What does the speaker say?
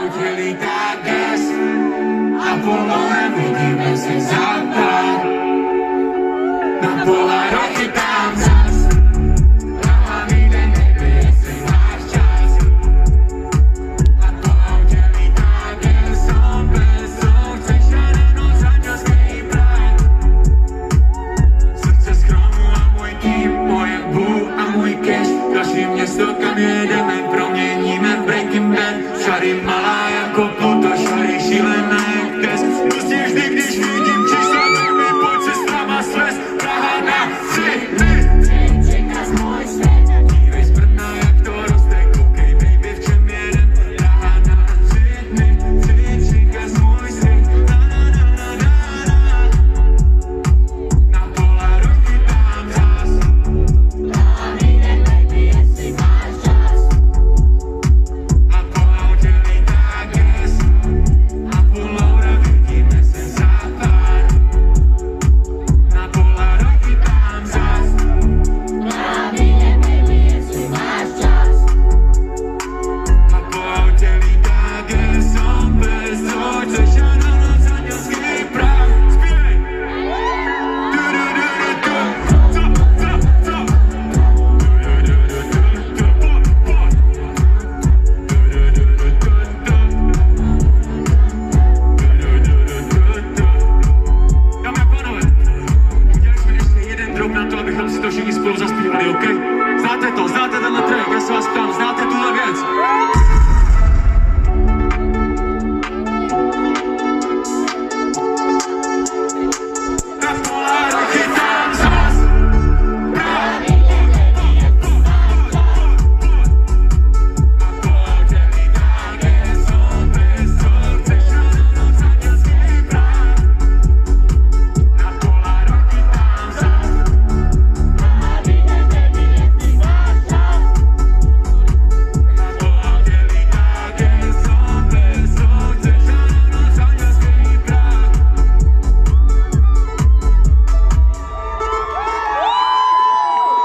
autě lítá gas a povolem vidíme si západ. Na Polaroidy tam zas Rahami den nebije si váš čas. A po autě lítá gas, bez chceš ráno zaťaskej brát. Srdce z chromu a můj tým, moje bů a můj cash. Každý město, kam jedeme, proměníme v Breaking Bad. Šary malá jako půl.